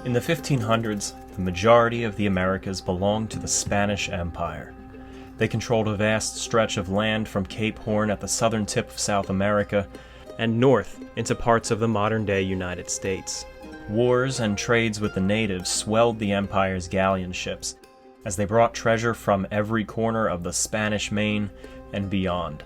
In the 1500s, the majority of the Americas belonged to the Spanish Empire. They controlled a vast stretch of land from Cape Horn at the southern tip of South America and north into parts of the modern-day United States. Wars and trades with the natives swelled the empire's galleon ships as they brought treasure from every corner of the Spanish Main and beyond.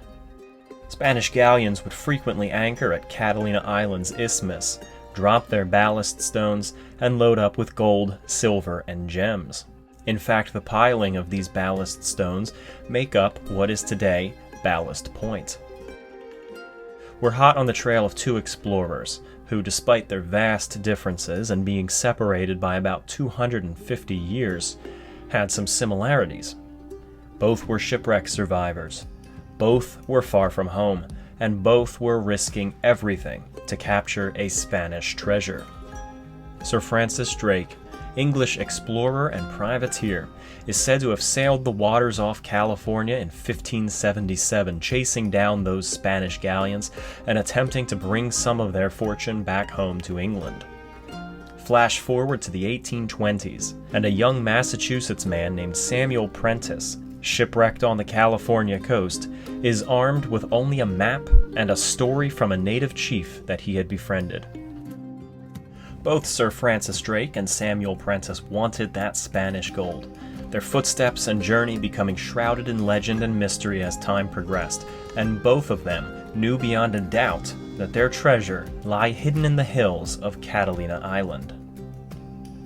Spanish galleons would frequently anchor at Catalina Island's isthmus, drop their ballast stones, and load up with gold, silver, and gems. In fact, the piling of these ballast stones make up what is today Ballast Point. We're hot on the trail of two explorers who, despite their vast differences and being separated by about 250 years, had some similarities. Both were shipwreck survivors. Both were far from home, and both were risking everything to capture a Spanish treasure. Sir Francis Drake, English explorer and privateer, is said to have sailed the waters off California in 1577, chasing down those Spanish galleons and attempting to bring some of their fortune back home to England. Flash forward to the 1820s, and a young Massachusetts man named Samuel Prentice, shipwrecked on the California coast, is armed with only a map and a story from a native chief that he had befriended. Both Sir Francis Drake and Samuel Prentice wanted that Spanish gold, their footsteps and journey becoming shrouded in legend and mystery as time progressed, and both of them knew beyond a doubt that their treasure lay hidden in the hills of Catalina Island.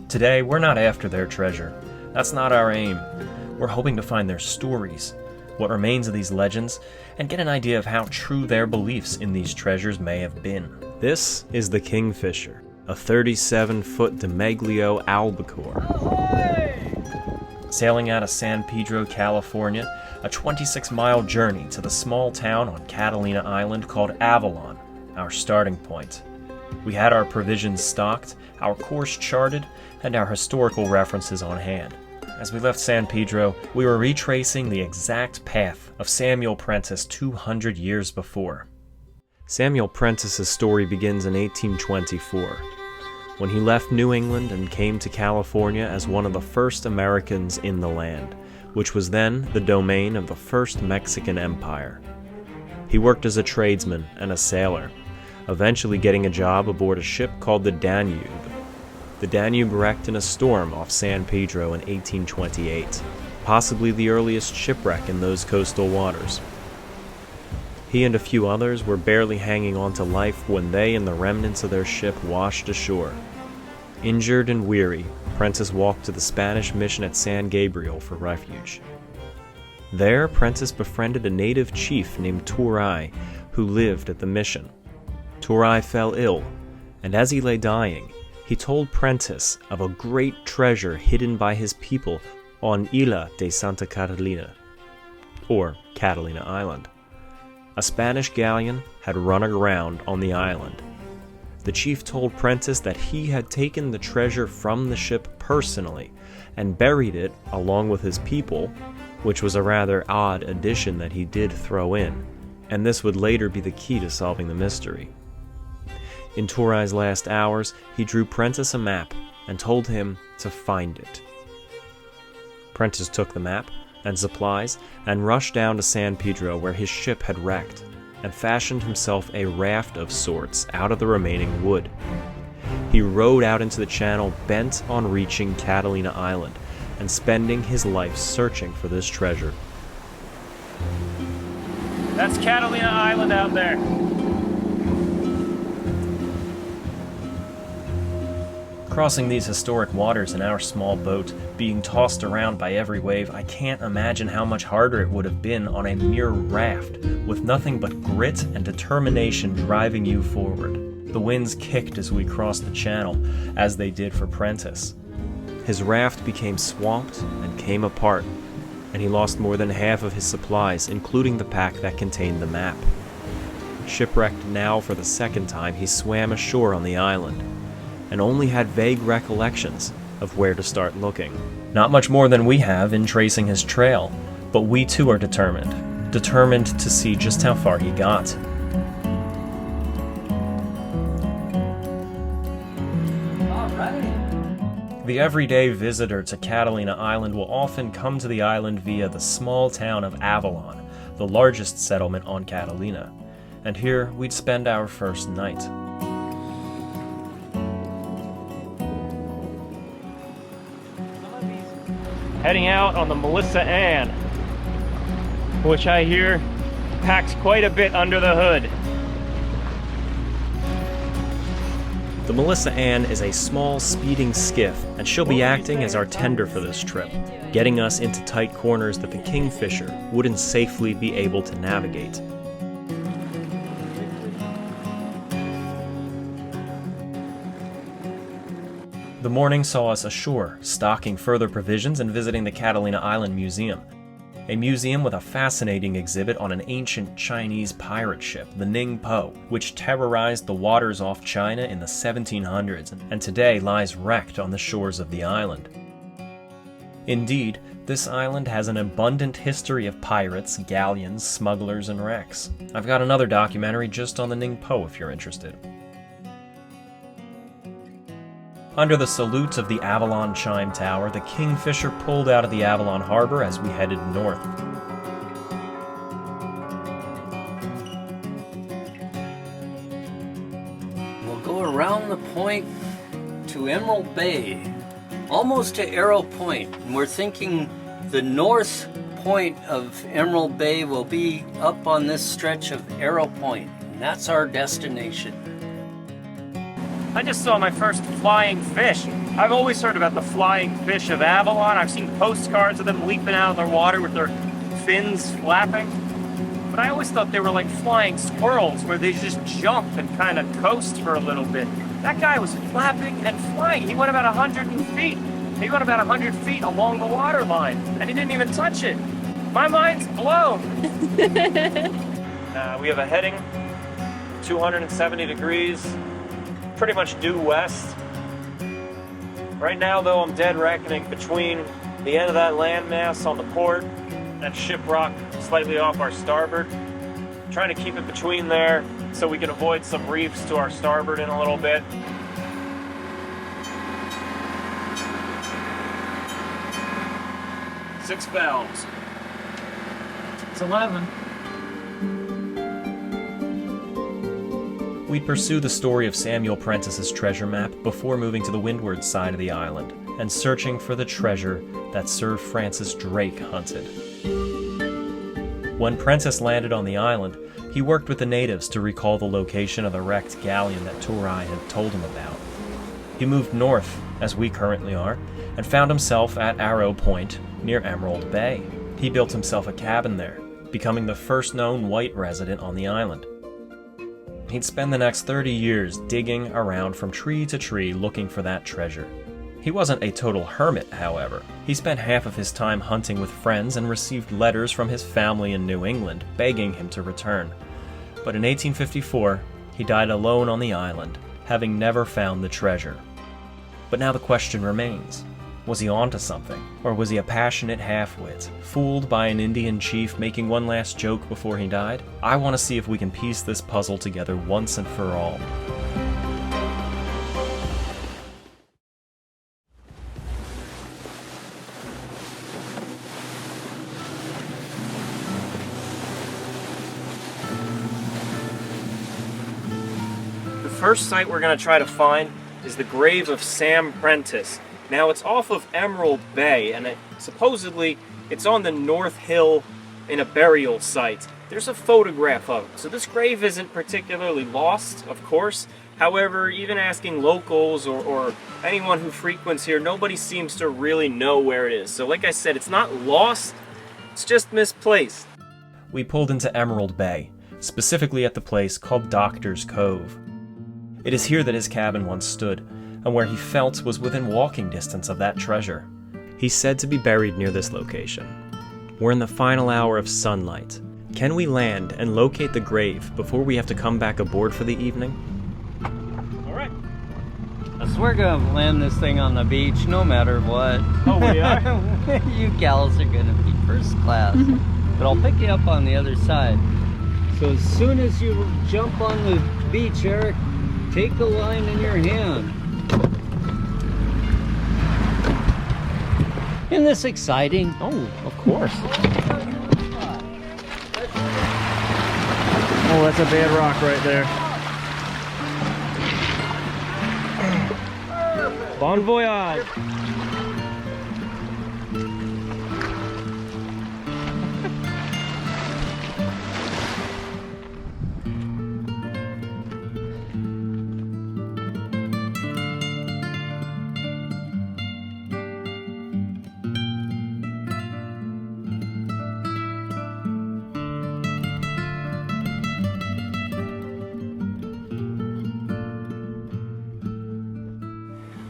Today, we're not after their treasure. That's not our aim. We're hoping to find their stories, what remains of these legends, and get an idea of how true their beliefs in these treasures may have been. This is the Kingfisher, a 37-foot Demeglio albacore. Sailing out of San Pedro, California, a 26-mile journey to the small town on Catalina Island called AVALON, our starting point. We had our provisions stocked, our course charted, and our historical references on hand. As we left San Pedro, we were retracing the exact path of Samuel Prentice 200 years before. Samuel Prentice's story begins in 1824, when he left New England and came to California as one of the first Americans in the land, which was then the domain of the First Mexican Empire. He worked as a tradesman and a sailor, eventually getting a job aboard a ship called the Danube. The Danube wrecked in a storm off San Pedro in 1828, possibly the earliest shipwreck in those coastal waters. He and a few others were barely hanging on to life when they and the remnants of their ship washed ashore. Injured and weary, Prentice walked to the Spanish mission at San Gabriel for refuge. There, Prentice befriended a native chief named Turai, who lived at the mission. Turai fell ill, and as he lay dying, he told Prentice of a great treasure hidden by his people on Isla de Santa Catalina, or Catalina Island. A Spanish galleon had run aground on the island. The chief told Prentice that he had taken the treasure from the ship personally and buried it along with his people, which was a rather odd addition that he did throw in, and this would later be the key to solving the mystery. In Turai's last hours, he drew Prentice a map and told him to find it. Prentice took the map and supplies and rushed down to San Pedro where his ship had wrecked, and fashioned himself a raft of sorts out of the remaining wood. He rowed out into the channel bent on reaching Catalina Island and spending his life searching for this treasure. That's Catalina Island out there. Crossing these historic waters in our small boat, being tossed around by every wave, I can't imagine how much harder it would have been on a mere raft, with nothing but grit and determination driving you forward. The winds kicked as we crossed the channel, as they did for Prentice. His raft became swamped and came apart, and he lost more than half of his supplies, including the pack that contained the map. Shipwrecked now for the second time, he swam ashore on the island, and only had vague recollections of where to start looking. Not much more than we have in tracing his trail, but we too are determined to see just how far he got. All right. The everyday visitor to Catalina Island will often come to the island via the small town of AVALON, the largest settlement on Catalina, and here we'd spend our first night. Heading out on the Melissa Ann, which I hear packs quite a bit under the hood. The Melissa Ann is a small, speeding skiff, and she'll be acting as our tender for this trip, getting us into tight corners that the Kingfisher wouldn't safely be able to navigate. The morning saw us ashore, stocking further provisions and visiting the Catalina Island Museum. A museum with a fascinating exhibit on an ancient Chinese pirate ship, the Ningpo, which terrorized the waters off China in the 1700s and today lies wrecked on the shores of the island. Indeed, this island has an abundant history of pirates, galleons, smugglers, and wrecks. I've got another documentary just on the Ningpo if you're interested. Under the salute of the Avalon Chime Tower, the Kingfisher pulled out of the Avalon Harbor as we headed north. We'll go around the point to Emerald Bay, almost to Arrow Point. And we're thinking the north point of Emerald Bay will be up on this stretch of Arrow Point, and that's our destination. I just saw my first flying fish. I've always heard about the flying fish of Avalon. I've seen postcards of them leaping out of their water with their fins flapping. But I always thought they were like flying squirrels where they just jump and kind of coast for a little bit. That guy was flapping and flying. He went about 100 feet. He went about 100 feet along the water line, and he didn't even touch it. My mind's blown. We have a heading, 270 degrees. Pretty much due west. Right now, though, I'm dead reckoning between the end of that landmass on the port and shiprock slightly off our starboard. Trying to keep it between there so we can avoid some reefs to our starboard in a little bit. Six bells. It's 11. We'd pursue the story of Samuel Prentice's treasure map before moving to the windward side of the island and searching for the treasure that Sir Francis Drake hunted. When Prentice landed on the island, he worked with the natives to recall the location of the wrecked galleon that Turai had told him about. He moved north, as we currently are, and found himself at Arrow Point near Emerald Bay. He built himself a cabin there, becoming the first known white resident on the island. He'd spend the next 30 years digging around from tree to tree looking for that treasure. He wasn't a total hermit, however. He spent half of his time hunting with friends and received letters from his family in New England begging him to return. But in 1854, he died alone on the island, having never found the treasure. But now the question remains. Was he onto something? Or was he a passionate half-wit, fooled by an Indian chief making one last joke before he died? I want to see if we can piece this puzzle together once and for all. The first site we're going to try to find is the grave of Sam Prentice. Now, it's off of Emerald Bay, and supposedly it's on the North Hill in a burial site. There's a photograph of it, so this grave isn't particularly lost, of course. However, even asking locals or anyone who frequents here, nobody seems to really know where it is. So like I said, it's not lost, it's just misplaced. We pulled into Emerald Bay, specifically at the place called Doctor's Cove. It is here that his cabin once stood, and where he felt was within walking distance of that treasure. He's said to be buried near this location. We're in the final hour of sunlight. Can we land and locate the grave before we have to come back aboard for the evening? All right. So we're gonna land this thing on the beach no matter what. Oh, we are? You gals are gonna be first class. But I'll pick you up on the other side. So as soon as you jump on the beach, Eric, take the line in your hand. Isn't this exciting? Oh, of course. Oh, that's a bad rock right there. Bon voyage!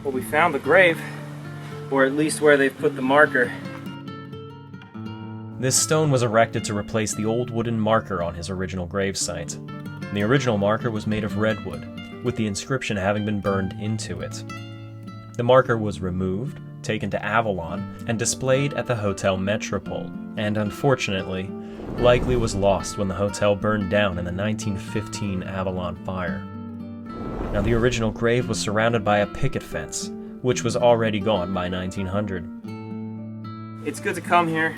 Well, we found the grave, or at least where they've put the marker. This stone was erected to replace the old wooden marker on his original gravesite. The original marker was made of redwood, with the inscription having been burned into it. The marker was removed, taken to Avalon, and displayed at the Hotel Metropole, and unfortunately, likely was lost when the hotel burned down in the 1915 Avalon fire. Now, the original grave was surrounded by a picket fence, which was already gone by 1900. It's good to come here,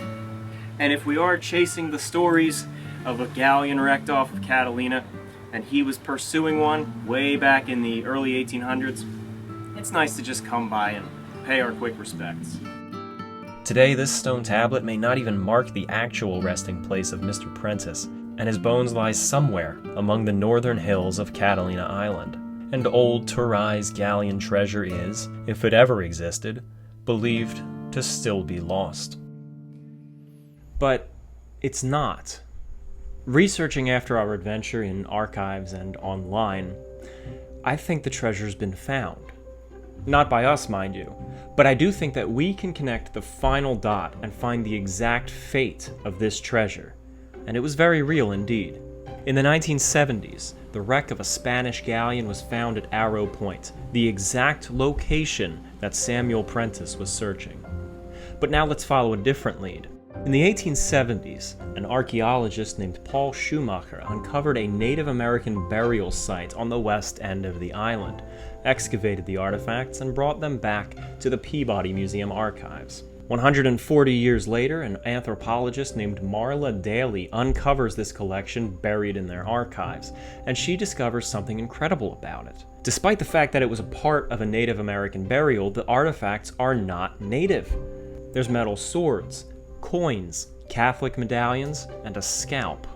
and if we are chasing the stories of a galleon wrecked off of Catalina, and he was pursuing one way back in the early 1800s, it's nice to just come by and pay our quick respects. Today, this stone tablet may not even mark the actual resting place of Mr. Prentice, and his bones lie somewhere among the northern hills of Catalina Island. And old Turai's galleon treasure is, if it ever existed, believed to still be lost. But it's not. Researching after our adventure in archives and online, I think the treasure's been found. Not by us, mind you, but I do think that we can connect the final dot and find the exact fate of this treasure. And it was very real indeed. In the 1970s, the wreck of a Spanish galleon was found at Arrow Point, the exact location that Samuel Prentice was searching. But now let's follow a different lead. In the 1870s, an archaeologist named Paul Schumacher uncovered a Native American burial site on the west end of the island, excavated the artifacts, and brought them back to the Peabody Museum archives. 140 years later, an anthropologist named Marla Daly uncovers this collection buried in their archives, and she discovers something incredible about it. Despite the fact that it was a part of a Native American burial, the artifacts are not native. There's metal swords, coins, Catholic medallions, and a scalp.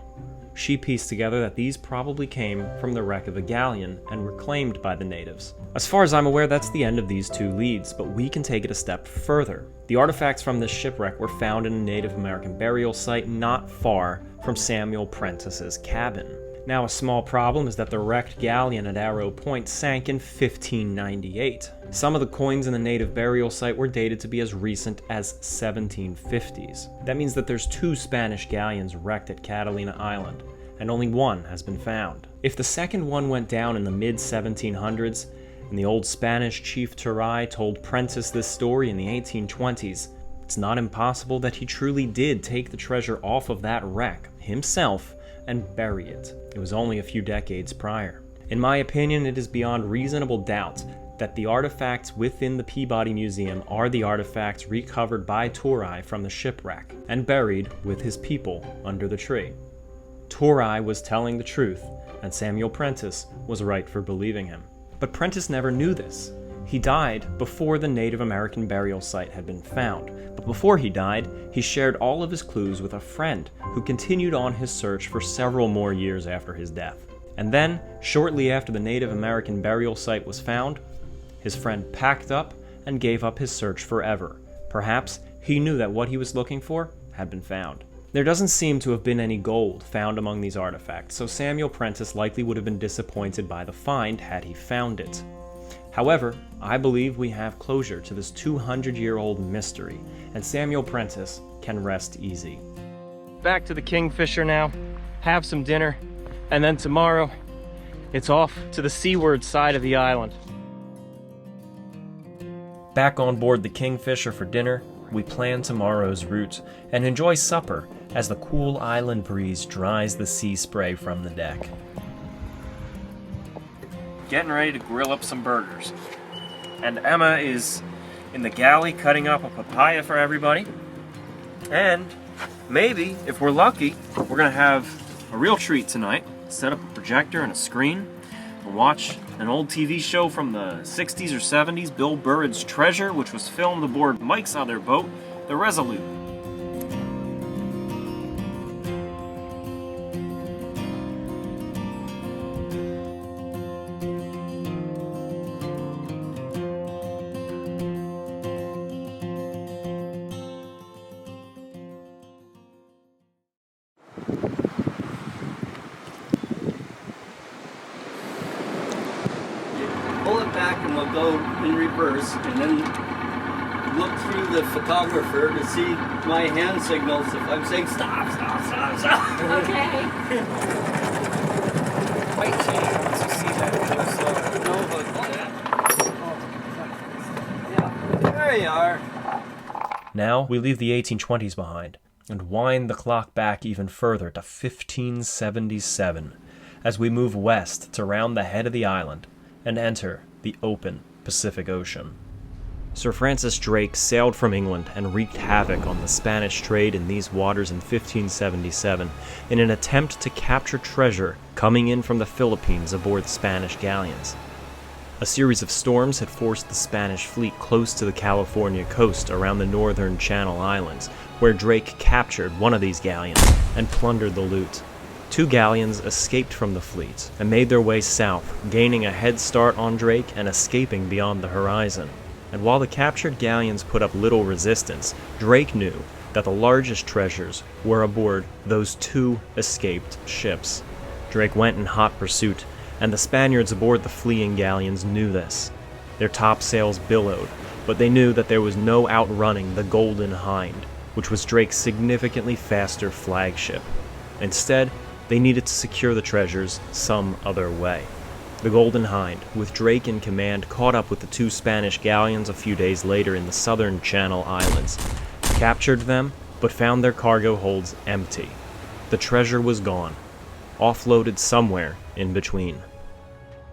She pieced together that these probably came from the wreck of a galleon and were claimed by the natives. As far as I'm aware, that's the end of these two leads, but we can take it a step further. The artifacts from this shipwreck were found in a Native American burial site not far from Samuel Prentice's cabin. Now, a small problem is that the wrecked galleon at Arrow Point sank in 1598. Some of the coins in the native burial site were dated to be as recent as 1750s. That means that there's 2 Spanish galleons wrecked at Catalina Island, and only one has been found. If the second one went down in the mid-1700s, and the old Spanish chief Turai told Prentice this story in the 1820s, it's not impossible that he truly did take the treasure off of that wreck himself and bury it. It was only a few decades prior. In my opinion, it is beyond reasonable doubt that the artifacts within the Peabody Museum are the artifacts recovered by Turai from the shipwreck and buried with his people under the tree. Turai was telling the truth, and Samuel Prentice was right for believing him. But Prentice never knew this. He died before the Native American burial site had been found, but before he died, he shared all of his clues with a friend who continued on his search for several more years after his death. And then, shortly after the Native American burial site was found, his friend packed up and gave up his search forever. Perhaps he knew that what he was looking for had been found. There doesn't seem to have been any gold found among these artifacts, so Samuel Prentice likely would have been disappointed by the find had he found it. However, I believe we have closure to this 200-year-old mystery, and Samuel Prentice can rest easy. Back to the Kingfisher now, have some dinner, and then tomorrow, it's off to the seaward side of the island. Back on board the Kingfisher for dinner, we plan tomorrow's route and enjoy supper as the cool island breeze dries the sea spray from the deck. Getting ready to grill up some burgers. And Emma is in the galley cutting up a papaya for everybody. And maybe, if we're lucky, we're gonna have a real treat tonight. Set up a projector and a screen and watch an old TV show from the 60s or 70s, Bill Burrid's Treasure, which was filmed aboard Mike's other boat, the Resolute. Pull it back and we'll go in reverse and then look through the photographer to see my hand signals if I'm saying stop, stop, stop, stop. Okay. Might change once you see that No, but there you are. Now we leave the 1820s behind and wind the clock back even further to 1577 as we move west to round the head of the island and enter the open Pacific Ocean. Sir Francis Drake sailed from England and wreaked havoc on the Spanish trade in these waters in 1577 in an attempt to capture treasure coming in from the Philippines aboard Spanish galleons. A series of storms had forced the Spanish fleet close to the California coast around the northern Channel Islands, where Drake captured one of these galleons and plundered the loot. 2 galleons escaped from the fleet and made their way south, gaining a head start on Drake and escaping beyond the horizon. And while the captured galleons put up little resistance, Drake knew that the largest treasures were aboard those 2 escaped ships. Drake went in hot pursuit, and the Spaniards aboard the fleeing galleons knew this. Their topsails billowed, but they knew that there was no outrunning the Golden Hind, which was Drake's significantly faster flagship. Instead, they needed to secure the treasures some other way. The Golden Hind, with Drake in command, caught up with the 2 Spanish galleons a few days later in the southern Channel Islands, captured them, but found their cargo holds empty. The treasure was gone, offloaded somewhere in between.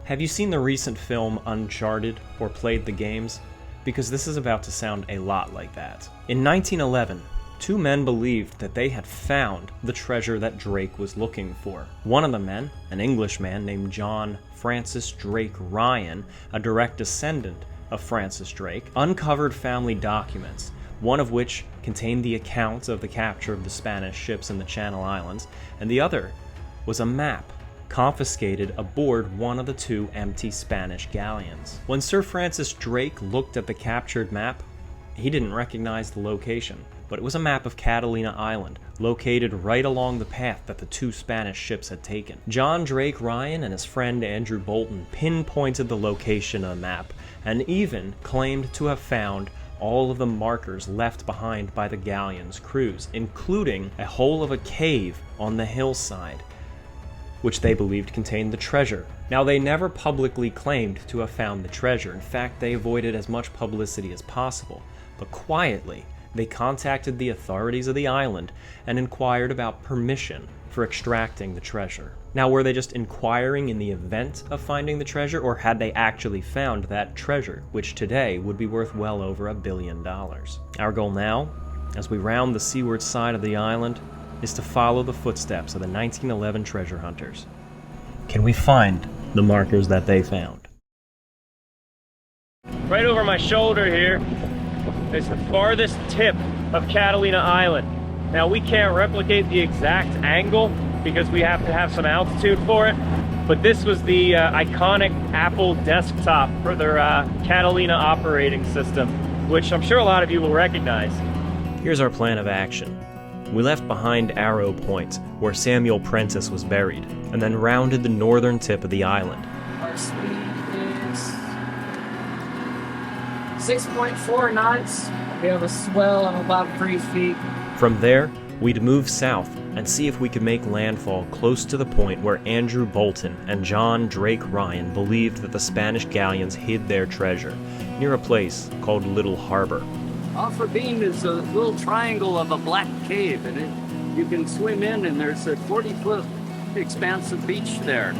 Have you seen the recent film Uncharted or played the games? Because this is about to sound a lot like that. In 1911, 2 men believed that they had found the treasure that Drake was looking for. One of the men, an Englishman named John Francis Drake Ryan, a direct descendant of Francis Drake, uncovered family documents, one of which contained the account of the capture of the Spanish ships in the Channel Islands, and the other was a map confiscated aboard one of the 2 empty Spanish galleons. When Sir Francis Drake looked at the captured map, he didn't recognize the location, but it was a map of Catalina Island, located right along the path that the 2 Spanish ships had taken. John Drake Ryan and his friend Andrew Bolton pinpointed the location of the map, and even claimed to have found all of the markers left behind by the galleon's crews, including a hole of a cave on the hillside, which they believed contained the treasure. Now, they never publicly claimed to have found the treasure. In fact, they avoided as much publicity as possible. But quietly, they contacted the authorities of the island and inquired about permission for extracting the treasure. Now, were they just inquiring in the event of finding the treasure, or had they actually found that treasure, which today would be worth well over $1 billion? Our goal now, as we round the seaward side of the island, is to follow the footsteps of the 1911 treasure hunters. Can we find the markers that they found? Right over my shoulder here is the farthest tip of Catalina Island. Now, we can't replicate the exact angle because we have to have some altitude for it, but this was the iconic Apple desktop for their Catalina operating system, which I'm sure a lot of you will recognize. Here's our plan of action. We left behind Arrow Point, where Samuel Prentice was buried, and then rounded the northern tip of the island. Our speed is 6.4 knots. We have a swell of about 3 feet. From there, we'd move south and see if we could make landfall close to the point where Andrew Bolton and John Drake Ryan believed that the Spanish galleons hid their treasure, near a place called Little Harbor. Off Rabin is a little triangle of a black cave, and you can swim in, and there's a 40-foot expanse of beach there.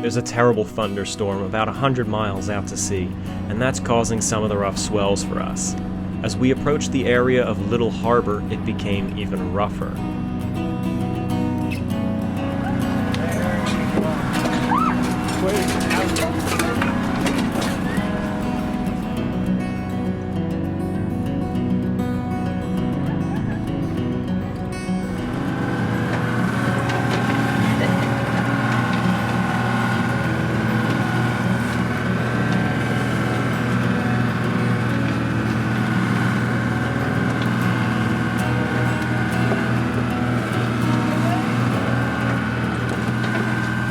There's a terrible thunderstorm about 100 miles out to sea, and that's causing some of the rough swells for us. As we approached the area of Little Harbor, it became even rougher.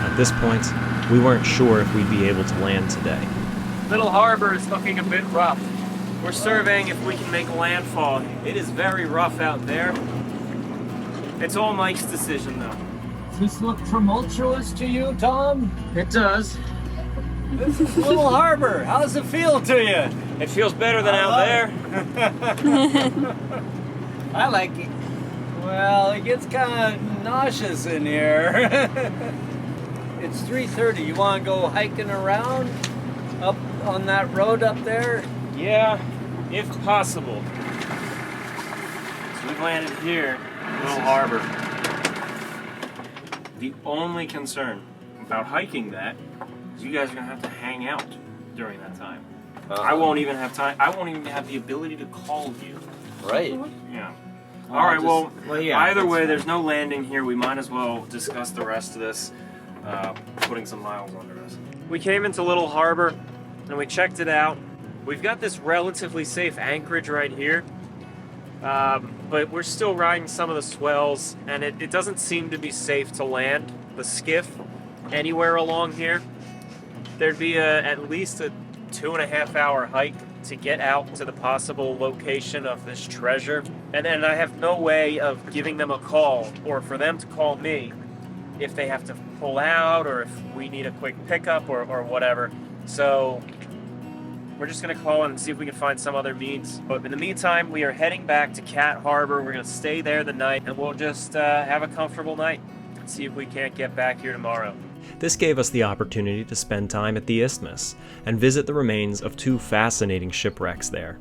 At this point, we weren't sure if we'd be able to land today. Little Harbor is looking a bit rough. We're surveying if we can make landfall. It is very rough out there. It's all Mike's decision, though. Does this look tumultuous to you, Tom? It does. This is Little Harbor. How's it feel to you? It feels better than out there. I like it. Well, it gets kind of nauseous in here. It's 3:30. You want to go hiking around up on that road up there? Yeah, if possible. So we've landed here, Little Harbor. The only concern about hiking that is you guys are gonna have to hang out during that time. I won't even have time. I won't even have the ability to call you. Right. Yeah. All right. Well, yeah, either way, fine. there's no landing here. We might as well discuss the rest of this, putting some miles under us. We came into Little Harbor and we checked it out. We've got this relatively safe anchorage right here, but we're still riding some of the swells, and it doesn't seem to be safe to land the skiff anywhere along here. There'd be at least a 2.5 hour hike to get out to the possible location of this treasure. And then I have no way of giving them a call or for them to call me if they have to pull out or if we need a quick pickup or whatever. So we're just going to call in and see if we can find some other means. But in the meantime, we are heading back to Cat Harbor. We're going to stay there the night and we'll just have a comfortable night and see if we can't get back here tomorrow. This gave us the opportunity to spend time at the Isthmus and visit the remains of two fascinating shipwrecks there.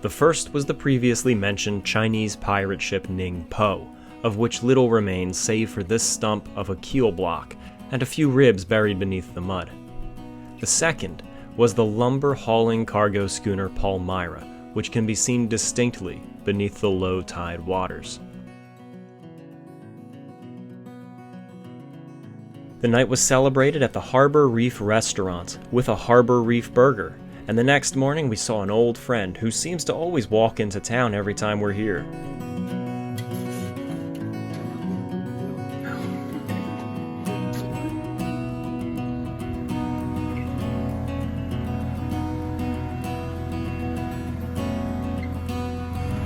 The first was the previously mentioned Chinese pirate ship Ningpo, of which little remains save for this stump of a keel block and a few ribs buried beneath the mud. The second was the lumber-hauling cargo schooner Palmyra, which can be seen distinctly beneath the low-tide waters. The night was celebrated at the Harbor Reef restaurant with a Harbor Reef burger, and the next morning we saw an old friend who seems to always walk into town every time we're here.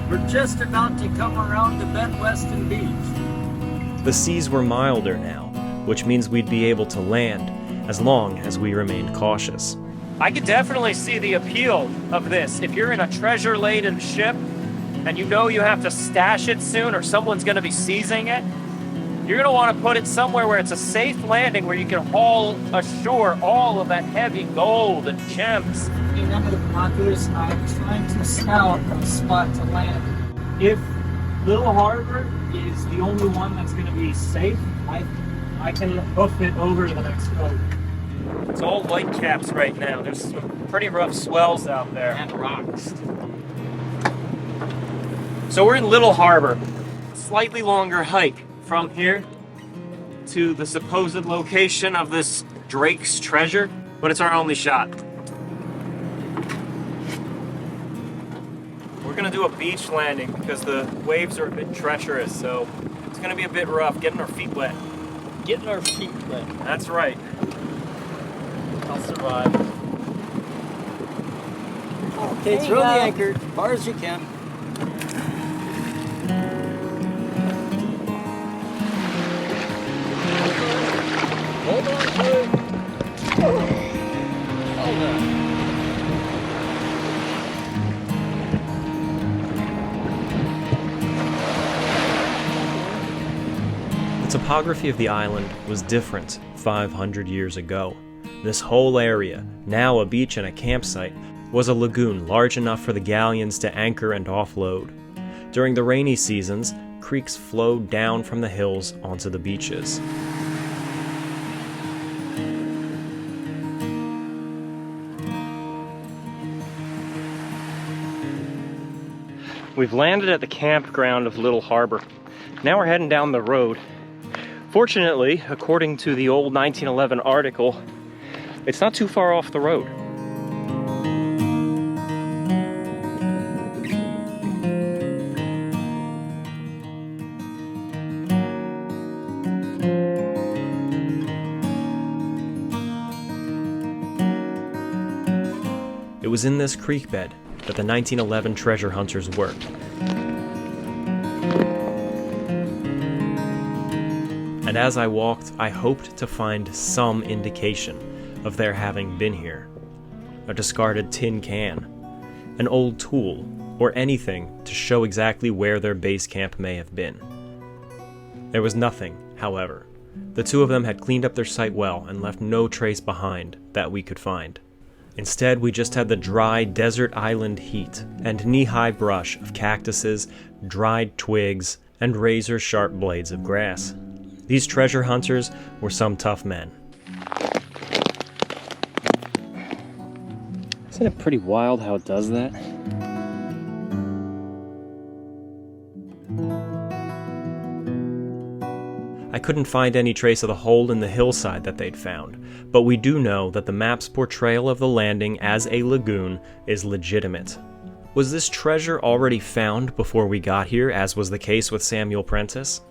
We're just about to come around to Ben Weston Beach. The seas were milder now, which means we'd be able to land as long as we remained cautious. I could definitely see the appeal of this. If you're in a treasure-laden ship and you know you have to stash it soon or someone's going to be seizing it, you're going to want to put it somewhere where it's a safe landing where you can haul ashore all of that heavy gold and gems. Being under the binoculars, I'm trying to scout a spot to land. If Little Harbor is the only one that's going to be safe, I can hoof it over to the next boat. It's all white caps right now. There's some pretty rough swells out there. And rocks. So we're in Little Harbor. Slightly longer hike from here to the supposed location of this Drake's treasure, but it's our only shot. We're gonna do a beach landing because the waves are a bit treacherous, so it's gonna be a bit rough getting our feet wet. Getting our feet wet. That's right. I'll survive. Okay, throw the anchor as far as you can. Hold on to it. Hold on. The topography of the island was different 500 years ago. This whole area, now a beach and a campsite, was a lagoon large enough for the galleons to anchor and offload. During the rainy seasons, creeks flowed down from the hills onto the beaches. We've landed at the campground of Little Harbor. Now we're heading down the road. Fortunately, according to the old 1911 article, it's not too far off the road. It was in this creek bed that the 1911 treasure hunters worked. And as I walked, I hoped to find some indication of their having been here. A discarded tin can, an old tool, or anything to show exactly where their base camp may have been. There was nothing, however. The two of them had cleaned up their site well and left no trace behind that we could find. Instead, we just had the dry desert island heat and knee-high brush of cactuses, dried twigs, and razor-sharp blades of grass. These treasure hunters were some tough men. Isn't it pretty wild how it does that? I couldn't find any trace of the hole in the hillside that they'd found, but we do know that the map's portrayal of the landing as a lagoon is legitimate. Was this treasure already found before we got here, as was the case with Samuel Prentice?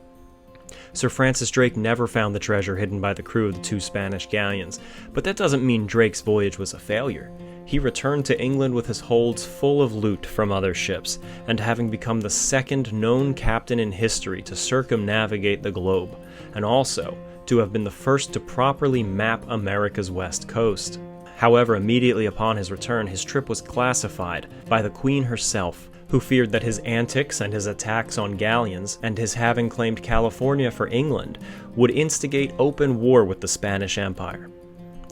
Sir Francis Drake never found the treasure hidden by the crew of the two Spanish galleons, but that doesn't mean Drake's voyage was a failure. He returned to England with his holds full of loot from other ships, and having become the second known captain in history to circumnavigate the globe, and also to have been the first to properly map America's west coast. However, immediately upon his return, his trip was classified by the Queen herself, who feared that his antics and his attacks on galleons, and his having claimed California for England, would instigate open war with the Spanish Empire.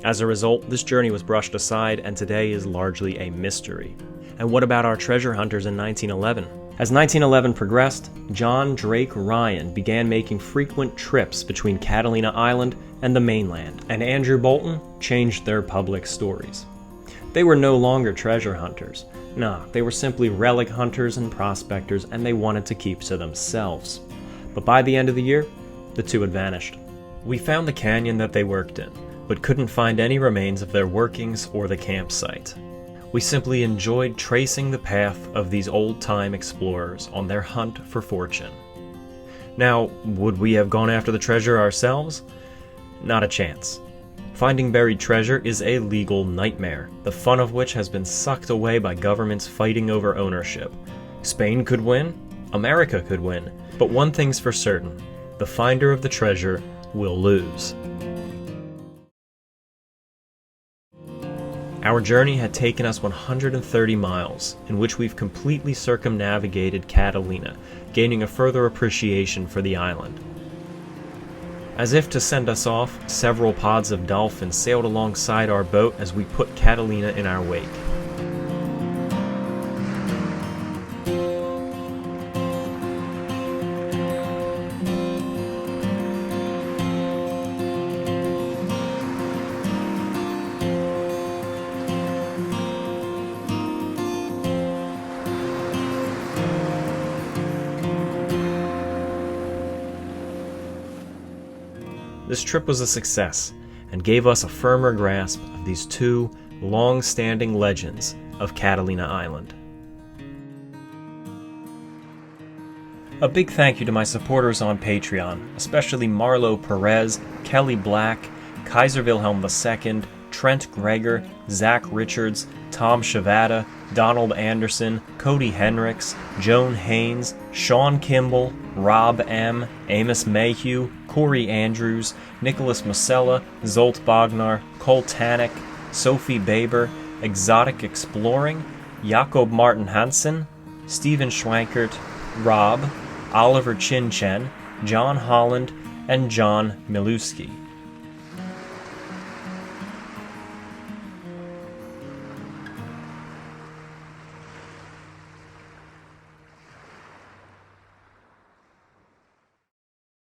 As a result, this journey was brushed aside and today is largely a mystery. And what about our treasure hunters in 1911? As 1911 progressed, John Drake Ryan began making frequent trips between Catalina Island and the mainland, and Andrew Bolton changed their public stories. They were no longer treasure hunters. No, they were simply relic hunters and prospectors, and they wanted to keep to themselves. But by the end of the year, the two had vanished. We found the canyon that they worked in, but couldn't find any remains of their workings or the campsite. We simply enjoyed tracing the path of these old-time explorers on their hunt for fortune. Now, would we have gone after the treasure ourselves? Not a chance. Finding buried treasure is a legal nightmare, the fun of which has been sucked away by governments fighting over ownership. Spain could win, America could win, but one thing's for certain: the finder of the treasure will lose. Our journey had taken us 130 miles, in which we've completely circumnavigated Catalina, gaining a further appreciation for the island. As if to send us off, several pods of dolphins sailed alongside our boat as we put Catalina in our wake. This trip was a success, and gave us a firmer grasp of these two long-standing legends of Catalina Island. A big thank you to my supporters on Patreon, especially Marlo Perez, Kelly Black, Kaiser Wilhelm II, Trent Greger, Zach Richards, Tom Shavada, Donald Anderson, Cody Henricks, Joan Haynes, Sean Kimball, Rob M., Amos Mayhew, Corey Andrews, Nicholas Masella, Zolt Bognar, Cole Tannick, Sophie Baber, Exotic Exploring, Jakob Martin Hansen, Stephen Schwankert, Rob, Oliver Chin Chen, John Holland, and John Miluski.